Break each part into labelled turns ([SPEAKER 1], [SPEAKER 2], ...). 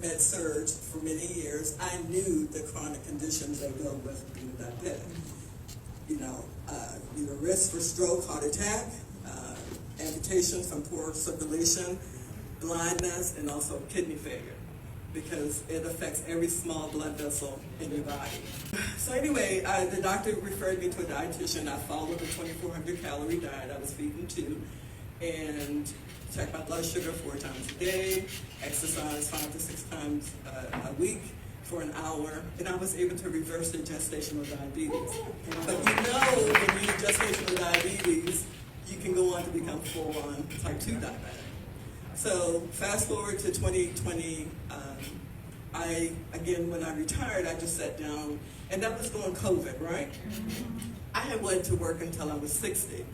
[SPEAKER 1] med surg for many years, I knew the chronic conditions that go with being diabetic. Your risk for stroke, heart attack, amputation from poor circulation, blindness, and also kidney failure, because it affects every small blood vessel in your body. So anyway, the doctor referred me to a dietitian. I followed the 2,400 calorie diet I was feeding to, and check my blood sugar 4 times a day, exercise 5 to 6 times a week for an hour, and I was able to reverse the gestational diabetes. But when you have gestational diabetes, you can go on to become full-on type 2 diabetic. So fast forward to 2020, when I retired, I just sat down, and that was during COVID, right? I had wanted to work until I was 60.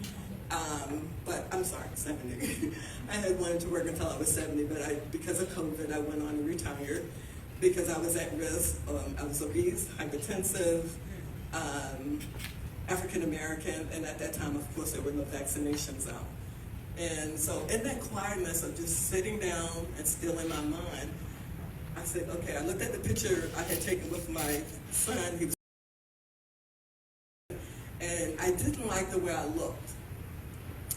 [SPEAKER 1] 70. I had wanted to work until I was 70, but because of COVID, I went on and retired because I was at risk. I was obese, hypertensive, African American, and at that time, of course, there were no vaccinations out. And so in that quietness of just sitting down and still in my mind, I said, okay, I looked at the picture I had taken with my son, and I didn't like the way I looked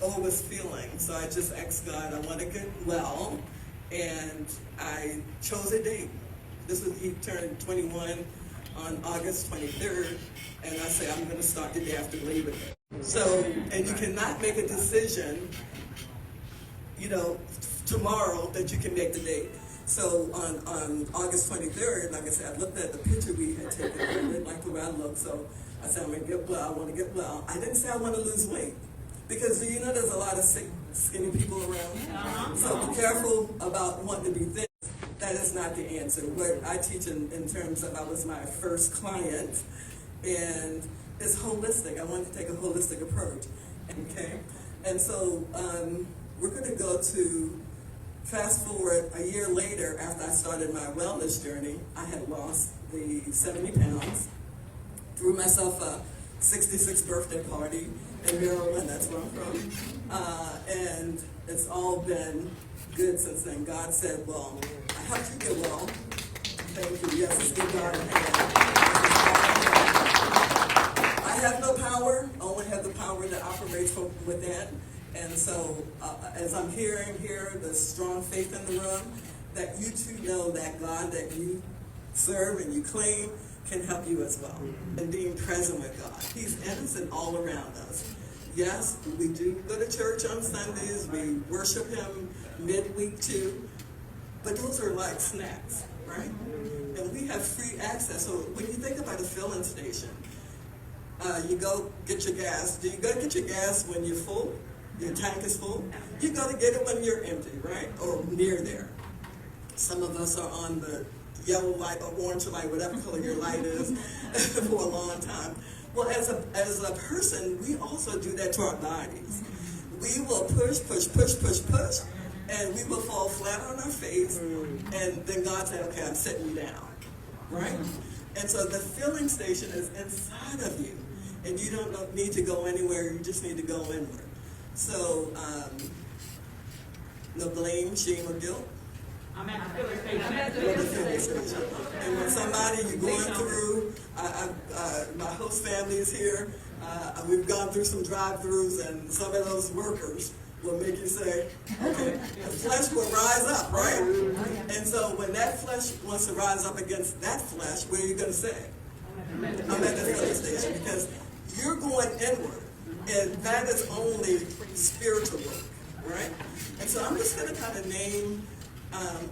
[SPEAKER 1] or was feeling. So I just asked God, I want to get well, and I chose a date. He turned 21 on August 23rd, and I said, I'm going to start the day after Labor Day. So, and you cannot make a decision, tomorrow that you can make the date. So on August 23rd, like I said, I looked at the picture we had taken. I didn't like the way I looked, so I said, I'm going to get well. I want to get well. I didn't say I want to lose weight, because there's a lot of sick, skinny people around. So be careful about wanting to be thin. That is not the answer. What I teach in terms of, I was my first client, and it's holistic. I wanted to take a holistic approach. Okay? And so we're going to go to fast forward a year later after I started my wellness journey. I had lost the 70 pounds, threw myself a 66th birthday party in Maryland, that's where I'm from. And it's all been good since then. God said, well, I helped you get well. Thank you. Yes, it's good God in hand. I have no power, I only have the power that operates from within. And so, as I'm hearing here, the strong faith in the room, that you too know that God that you serve and you claim can help you as well. And being present with God. He's innocent all around us. Yes, we do go to church on Sundays. We worship Him midweek too. But those are like snacks, right? And we have free access. So when you think about a filling station, you go get your gas. Do you go get your gas when you're full? Your tank is full? You go to get it when you're empty, right? Or near there. Some of us are on the yellow light or orange light, whatever color your light is, for a long time. Well, as a person, we also do that to our bodies. We will push, and we will fall flat on our face, and then God said, okay, I'm setting you down, right? And so the filling station is inside of you, and you don't need to go anywhere, you just need to go inward. So, no blame, shame, or guilt.
[SPEAKER 2] I'm at the filling station.
[SPEAKER 1] And when somebody you're going through, my host family is here. We've gone through some drive-thrus, and some of those workers will make you say, okay, the flesh will rise up, right? And so when that flesh wants to rise up against that flesh, what are you going to say? I'm at the filling station, because you're going inward, and that is only spiritual work, right? And so I'm just going to kind of name,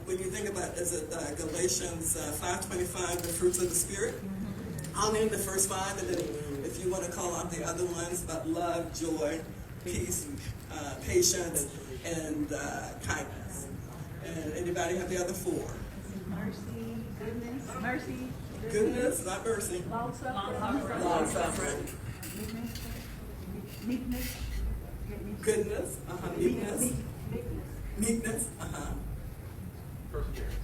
[SPEAKER 1] when you think about, is it Galatians 5:25, the fruits of the Spirit? I'll name the first 5, and then if you want to call out the other ones, about love, joy, peace, patience, and kindness. And anybody have the other 4?
[SPEAKER 2] Mercy,
[SPEAKER 1] Goodness, not mercy. Long suffering.
[SPEAKER 2] Meekness.
[SPEAKER 1] Goodness, meekness. Meekness,
[SPEAKER 3] Perseverance.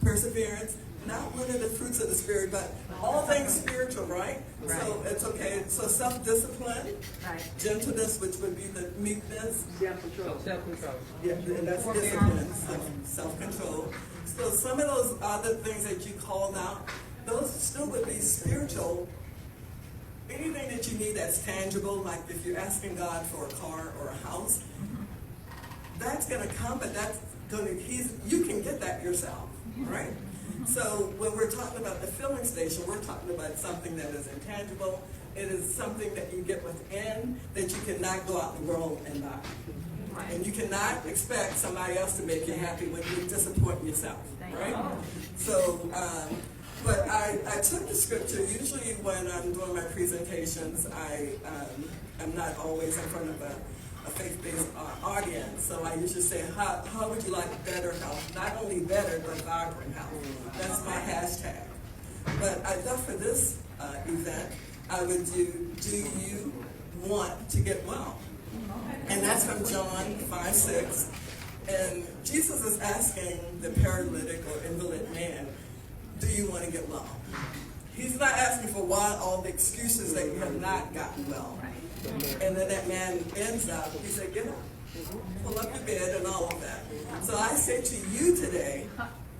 [SPEAKER 1] Perseverance. not one of the fruits of the Spirit, but all things spiritual, right? So it's okay. So self-discipline, gentleness, which would be the meekness.
[SPEAKER 3] Self-control.
[SPEAKER 1] Yeah, and that's discipline, self-control. So some of those other things that you called out, those still would be spiritual. Anything that you need that's tangible, like if you're asking God for a car or a house, that's going to come, but that's going to, you can get that yourself, right? So when we're talking about the filling station, we're talking about something that is intangible. It is something that you get within that you cannot go out in the world and buy. And you cannot expect somebody else to make you happy when you disappoint yourself, right? So, but I took the scripture. Usually when I'm doing my presentations, I'm not always in front of a faith-based audience. So I usually say, how would you like better health? Not only better, but vibrant health. That's my hashtag. But I thought for this event, I would do you want to get well? And that's from John 5:6. And Jesus is asking the paralytic or invalid man, do you want to get well? He's not asking for why all the excuses that you have not gotten well. And then that man ends up, he said, get up, pull up your bed and all of that. So I say to you today,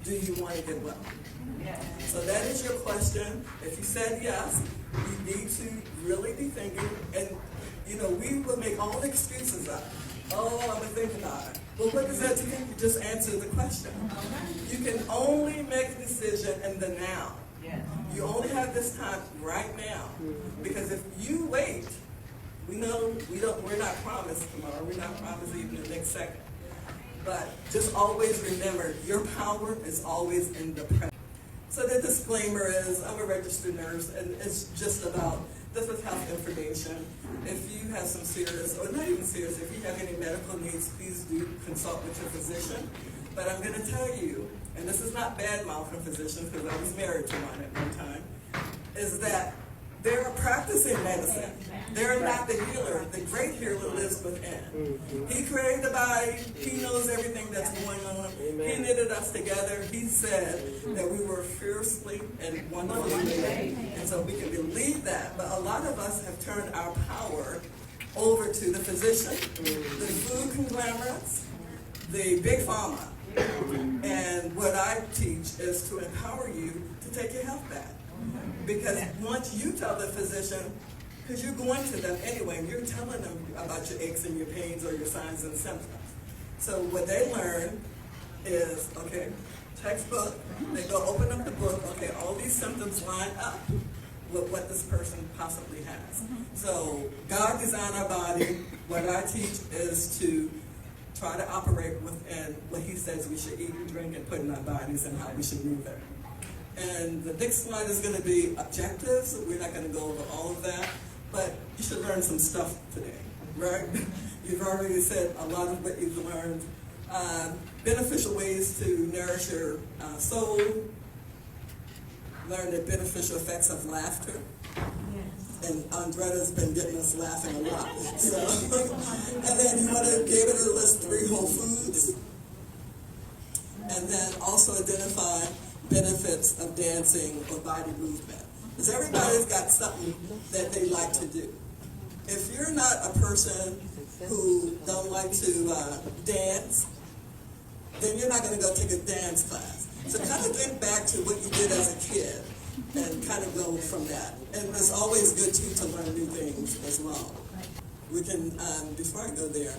[SPEAKER 1] do you want to get well? So that is your question. If you said yes, you need to really be thinking. And, we will make all the excuses up. Oh, I'm going to think about it. Well, what does that do? You just answer the question. You can only make a decision in the now. You only have this time right now. Because if you wait, we know we're not promised tomorrow. We're not promised even the next second. But just always remember, your power is always in the present. So the disclaimer is, I'm a registered nurse, and it's just about, this is health information. If you have some serious, or not even serious, if you have any medical needs, please do consult with your physician. But I'm going to tell you, and this is not bad mouthing physicians, because I was married to one at one time, is that they're practicing medicine. They're not the healer. The great healer lives within. He created the body. He knows everything that's going on. He knitted us together. He said that we were fiercely and wonderfully made. And so we can believe that. But a lot of us have turned our power over to the physician, the food conglomerates, the big pharma. And what I teach is to empower you to take your health back. Because once you tell the physician, because you're going to them anyway, and you're telling them about your aches and your pains or your signs and symptoms. So what they learn is, okay, textbook, they go open up the book, okay, all these symptoms line up with what this person possibly has. So God designed our body. What I teach is to try to operate within what he says we should eat and drink and put in our bodies and how we should move it. And the next slide is going to be objectives. So we're not going to go over all of that, but you should learn some stuff today, right? You've already said a lot of what you've learned. Beneficial ways to nourish your soul. Learn the beneficial effects of laughter. And Andretta's been getting us laughing a lot. So, and then you want to be able to list 3 whole foods. And then also identify benefits of dancing or body movement. Because everybody's got something that they like to do. If you're not a person who don't like to dance, then you're not going to go take a dance class. So kind of think back to what you did as a kid and kind of go from that. And it's always good too to learn new things as well. We can, before I go there,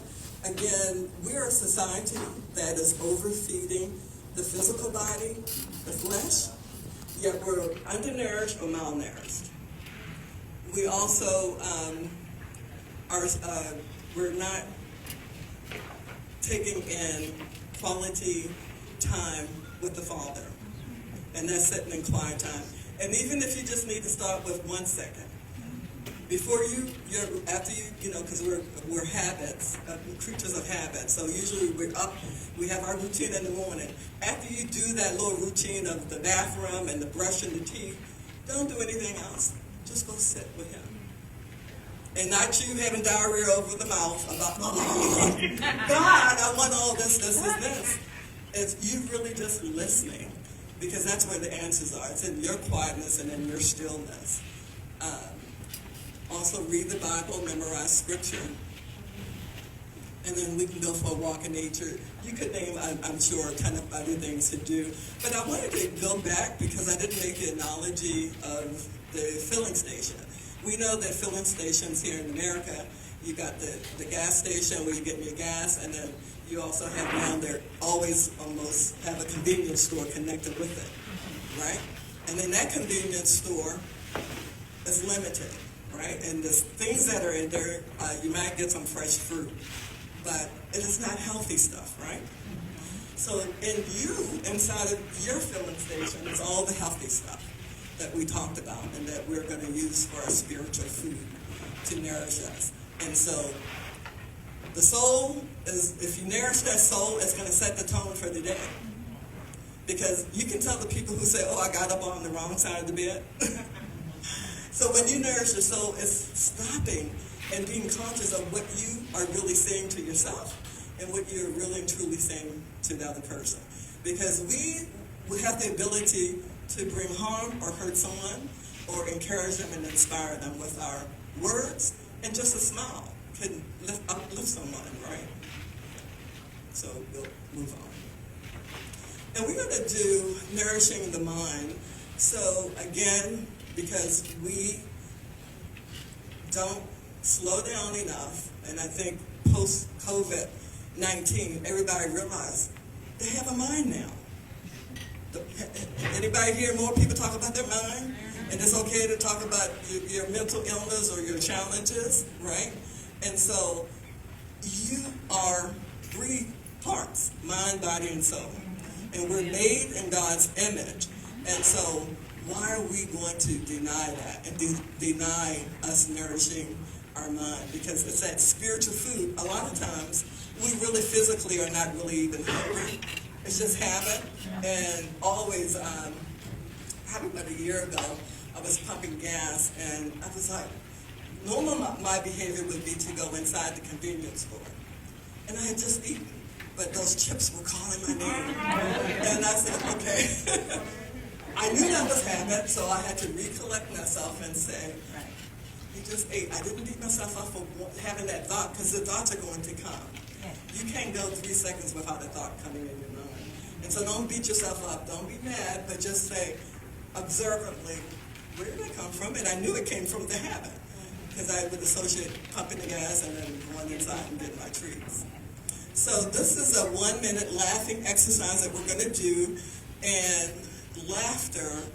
[SPEAKER 1] again, we're a society that is overfeeding the physical body, the flesh, yet we're undernourished or malnourished. We also we're not taking in quality time with the Father, and that's sitting in quiet time. And even if you just need to start with 1 second, before after you know, because we're habits, creatures of habit. So usually we're up, we have our routine in the morning. After you do that little routine of the bathroom and the brushing the teeth, don't do anything else. Just go sit with him. And not you having diarrhea over the mouth about, God, I want all this. It's you really just listening. because that's where the answers are. It's in your quietness and in your stillness. Also read the Bible, memorize scripture, and then we can go for a walk in nature. You could name, I'm sure, a ton of other things to do. But I wanted to go back because I didn't make the analogy of the filling station. We know that filling stations here in America, you got the gas station where you're getting your gas, and then you also have down there always almost have a convenience store connected with it, right? And then that convenience store is limited, right? And the things that are in there, you might get some fresh fruit, but it is not healthy stuff, right? So in you, inside of your filling station, is all the healthy stuff that we talked about and that we're going to use for our spiritual food to nourish us. And so the soul is, if you nourish that soul, it's going to set the tone for the day. Because you can tell the people who say, oh, I got up on the wrong side of the bed. So when you nourish your soul, it's stopping and being conscious of what you are really saying to yourself and what you're really and truly saying to the other person. Because we have the ability to bring harm or hurt someone or encourage them and inspire them with our words, and just a smile can uplift someone, right? So we'll move on. And we're going to do nourishing the mind. So again, because we don't slow down enough, and I think post-COVID-19, everybody realized they have a mind now. Anybody hear more people talk about their mind? And it's okay to talk about your mental illness or your challenges, right? And so you are 3 parts, mind, body, and soul. And we're made in God's image. And so why are we going to deny that and deny us nourishing our mind? Because it's that spiritual food. A lot of times we really physically are not really even hungry. It's just habit. And always, probably about a year ago, I was pumping gas, and I was like, normal my behavior would be to go inside the convenience store. And I had just eaten, but those chips were calling my name. And I said, okay. I knew that was habit, so I had to recollect myself and say, you just ate. I didn't beat myself up for having that thought, because the thoughts are going to come. You can't go 3 seconds without a thought coming in your mind. And so don't beat yourself up. Don't be mad, but just say, observantly, where did it come from? And I knew it came from the habit, because I would associate pumping the gas and then going inside and getting my treats. So this is a 1-minute laughing exercise that we're going to do, and laughter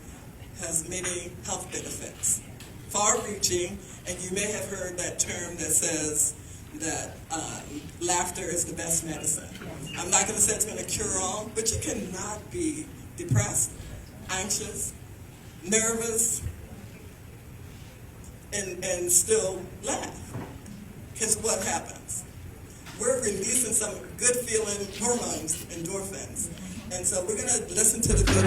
[SPEAKER 1] has many health benefits, far-reaching, and you may have heard that term that says that laughter is the best medicine. I'm not going to say it's going to cure all, but you cannot be depressed, anxious, nervous, and still laugh. Because what happens? We're releasing some good feeling hormones, endorphins. And so we're going to listen to the video.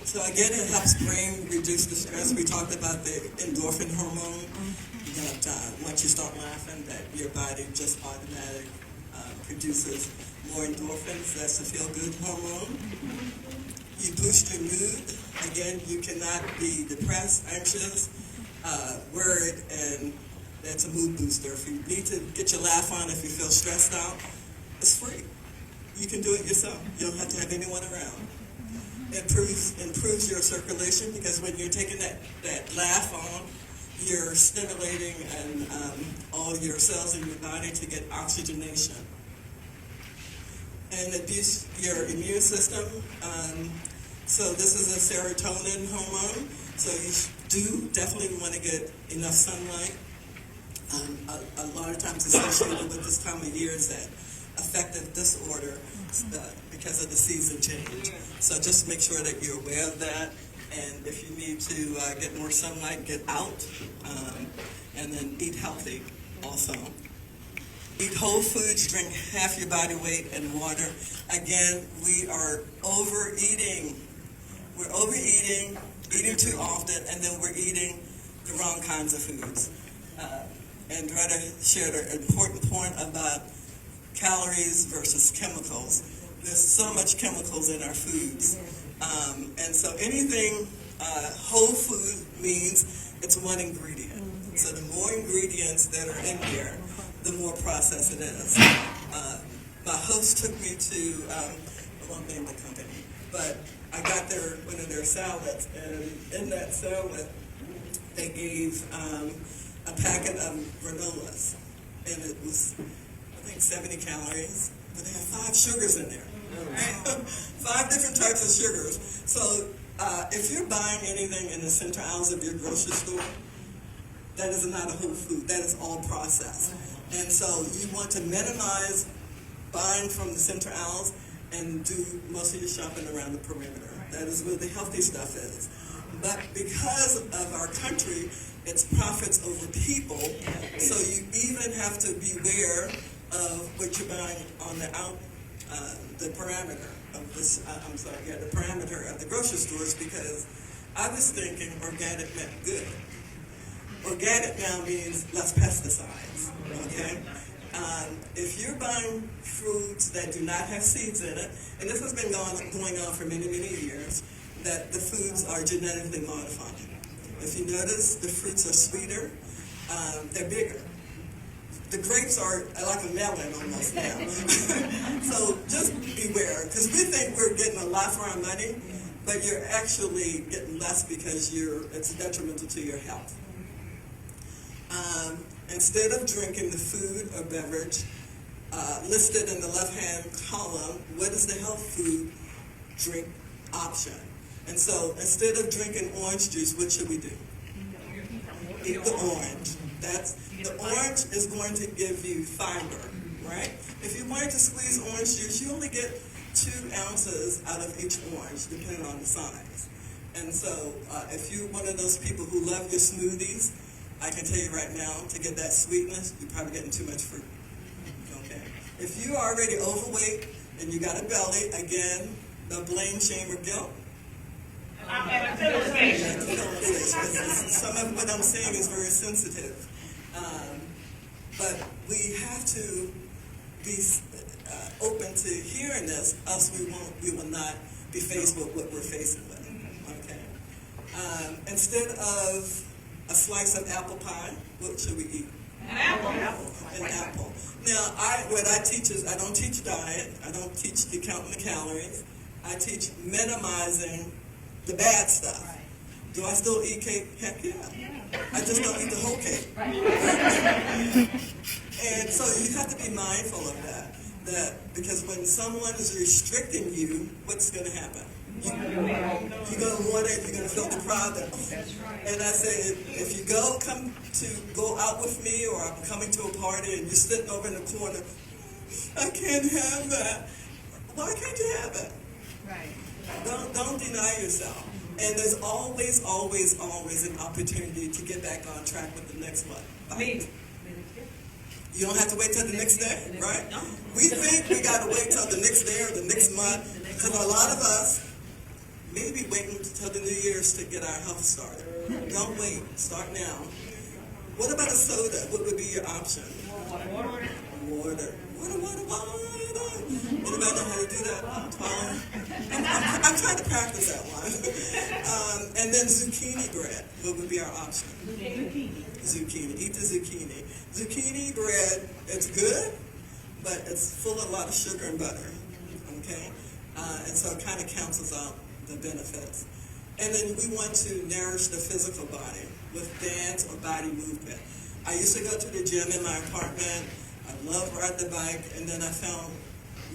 [SPEAKER 1] So again, it helps brain reduce the stress. We talked about the endorphin hormone, that once you start laughing, that your body just automatically produces more endorphins. That's the feel-good hormone. You boost your mood. Again, you cannot be depressed, anxious, worried, and that's a mood booster. If you need to get your laugh on, if you feel stressed out, it's free. You can do it yourself. You don't have to have anyone around. Improves your circulation, because when you're taking that laugh on, you're stimulating and all your cells in your body to get oxygenation. And it boosts your immune system. So this is a serotonin hormone. So you do definitely want to get enough sunlight. A lot of times associated with this time of year is that affective disorder, because of the season change. So just make sure that you're aware of that. And if you need to get more sunlight, get out. And then eat healthy also. Eat whole foods, drink half your body weight in water. Again, we are overeating. We're overeating, eating too often, and then we're eating the wrong kinds of foods. And try to share the important point about calories versus chemicals. There's so much chemicals in our foods. And so anything whole food means it's one ingredient. So the more ingredients that are in there, the more processed it is. My host took me to, I won't name the company, but I got one of their salads, and in that salad, they gave a packet of granolas, and it was, I think, 70 calories, but they had 5 sugars in there. Right? 5 different types of sugars. So if you're buying anything in the center aisles of your grocery store, that is not a whole food. That is all processed. And so you want to minimize buying from the center aisles and do most of your shopping around the perimeter. That is where the healthy stuff is. But because of our country, it's profits over people. So you even have to beware of what you're buying on the parameter of this. The parameter of the grocery stores, because I was thinking organic meant good. Organic now means less pesticides. Okay. If you're buying fruits that do not have seeds in it, and this has been going on for many, many years, that the foods are genetically modified. If you notice, the fruits are sweeter, they're bigger. The grapes are like a melon almost now. So just beware, because we think we're getting a lot for our money, but you're actually getting less because it's detrimental to your health. Instead of drinking the food or beverage listed in the left-hand column, what is the health food drink option? And so instead of drinking orange juice, what should we do? Eat the orange. The orange is going to give you fiber, right? If you wanted to squeeze orange juice, you only get 2 ounces out of each orange, depending on the size. And so if you're one of those people who love your smoothies, I can tell you right now, to get that sweetness, you're probably getting too much fruit. Okay. If you're already overweight and you got a belly, again, no blame, shame, or guilt. Some of what I'm saying is very sensitive. But we have to be open to hearing this, else we will not be faced with what we're facing with. Okay. Instead of a slice of apple pie, what should we eat?
[SPEAKER 2] An apple.
[SPEAKER 1] An apple. Now, what I teach is, I don't teach diet. I don't teach you counting the calories. I teach minimizing the bad stuff. Right. Do I still eat cake? Heck yeah. I just don't eat the whole cake. Right. And so you have to be mindful of that because when someone is restricting you, what's going to happen? You're going to want it. You're going to feel deprived. And I say, if you go out with me, or I'm coming to a party and you're sitting over in the corner, I can't have that. Why can't you have it? Right. Don't deny yourself. And there's always, always, always an opportunity to get back on track with the next one. Right? You don't have to wait till the next day, right? We think we got to wait till the next day or the next month, because a lot of us may be waiting until the New Year's to get our health started. Don't wait. Start now. What about a soda? What would be your option? Water. Water. Anybody know how to do that? I'm trying to practice that one. And then zucchini bread. What would be our option? Zucchini. Eat the zucchini. Zucchini bread, it's good, but it's full of a lot of sugar and butter. Okay? And so it kind of cancels out the benefits. And then we want to nourish the physical body with dance or body movement. I used to go to the gym in my apartment. I love riding the bike, and then I found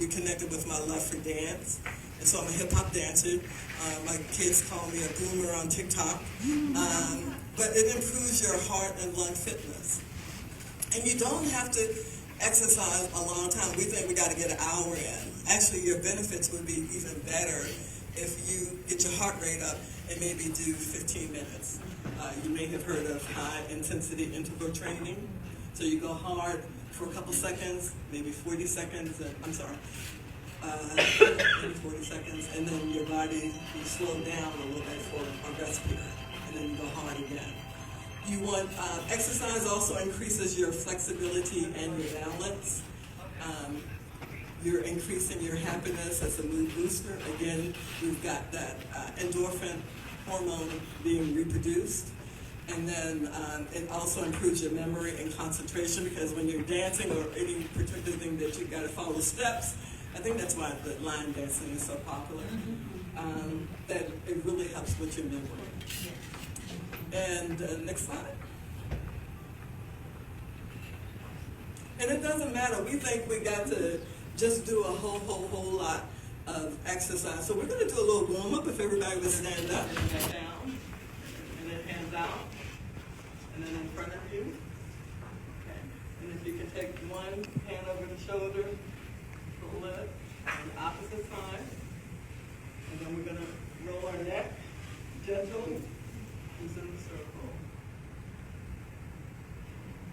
[SPEAKER 1] reconnected with my love for dance. And so I'm a hip-hop dancer. My kids call me a boomer on TikTok. But it improves your heart and lung fitness. And you don't have to exercise a long time. We think we got to get an hour in. Actually, your benefits would be even better if you get your heart rate up and maybe do 15 minutes. You may have heard of high intensity interval training. So you go hard for a couple seconds, maybe 40 seconds, maybe 40 seconds, and then your body, you slow down a little bit for a rest period, and then you go hard again. You want, exercise also increases your flexibility and your balance. You're increasing your happiness as a mood booster. Again, we've got that endorphin hormone being reproduced. And then it also improves your memory and concentration, because when you're dancing or any particular thing that you've got to follow steps, I think that's why the line dancing is so popular, that it really helps with your memory. And next slide. And it doesn't matter. We think we got to just do a whole lot of exercise. So we're going to do a little warm up if everybody would stand up. And then down. And then hands out. And then in front of you. Okay. And if you can take one hand over the shoulder, pull it on the opposite side. And then we're going to roll our neck gently. Who's in the circle?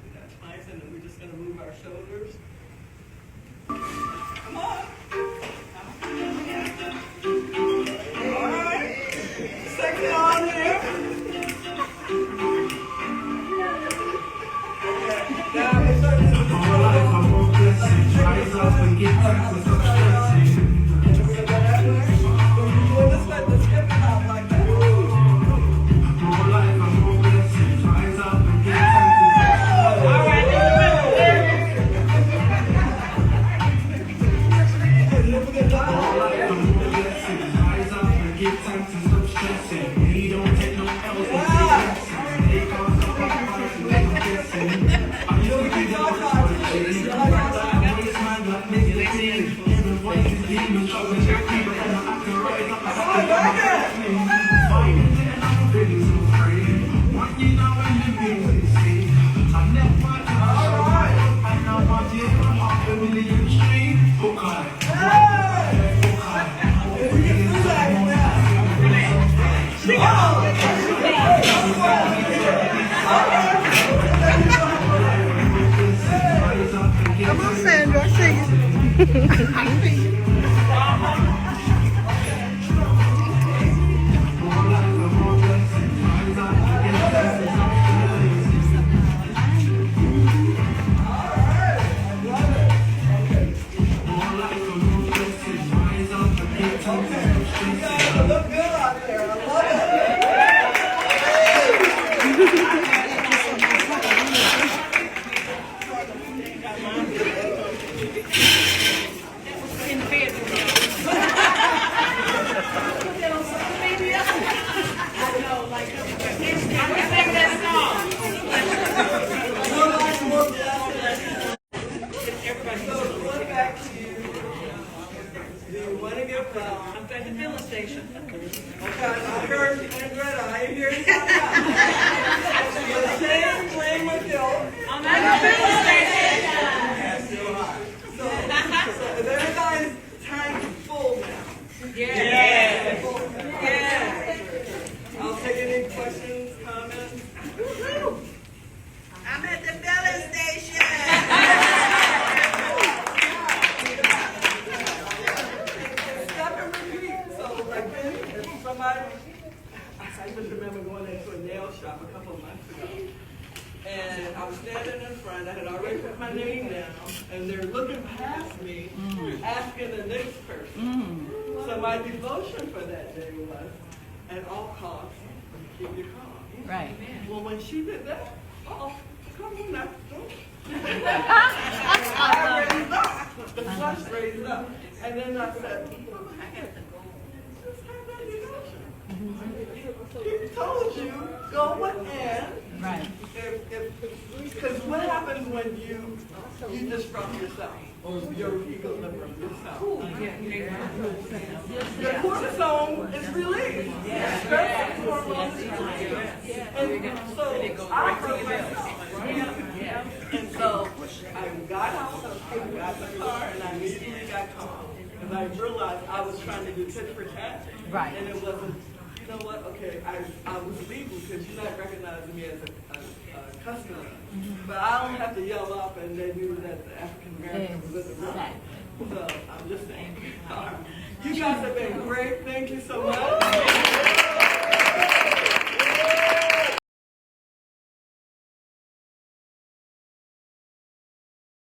[SPEAKER 1] We got twice, and then we're just going to move our shoulders. Come on. All right. Second on here. Now we're starting to
[SPEAKER 3] Come on, Sandra, sing it.
[SPEAKER 2] I'm at the filling station.
[SPEAKER 1] Okay, I heard Andretta, I ain't hearing you. The same flame of guilt.
[SPEAKER 2] I'm at the filling station.
[SPEAKER 1] So is everybody's time full now?
[SPEAKER 2] Yeah.
[SPEAKER 1] Yeah. I'll take any questions, comments.
[SPEAKER 3] I'm at the filling station.
[SPEAKER 1] Stop and repeat. So like this, if somebody, I just remember going into a nail shop a couple of months ago. And I was standing in front, I had already put my name down, and they're looking past me, asking the next person. So my devotion for that day was, at all costs, keep your calm.
[SPEAKER 4] Right.
[SPEAKER 1] Well, when she did that, come on now, don't. I raised up, the flush raised up, and then I said, just have that devotion. He told you, go within.
[SPEAKER 4] Right.
[SPEAKER 1] Because what happens when you disrupt yourself, or your equilibrium yourself? Your cortisone is released. Stress hormone is released. And so I hurt myself, right? And so I got out, I got the car, and I immediately got calm. because I realized I was trying to do tit for tat.
[SPEAKER 4] Right.
[SPEAKER 1] And it wasn't, you know what, okay, I was legal because you're not recognizing me as a customer. But I don't have to yell up and they knew that the African American was in the room. So I'm just saying. You guys have been great. Thank you so much.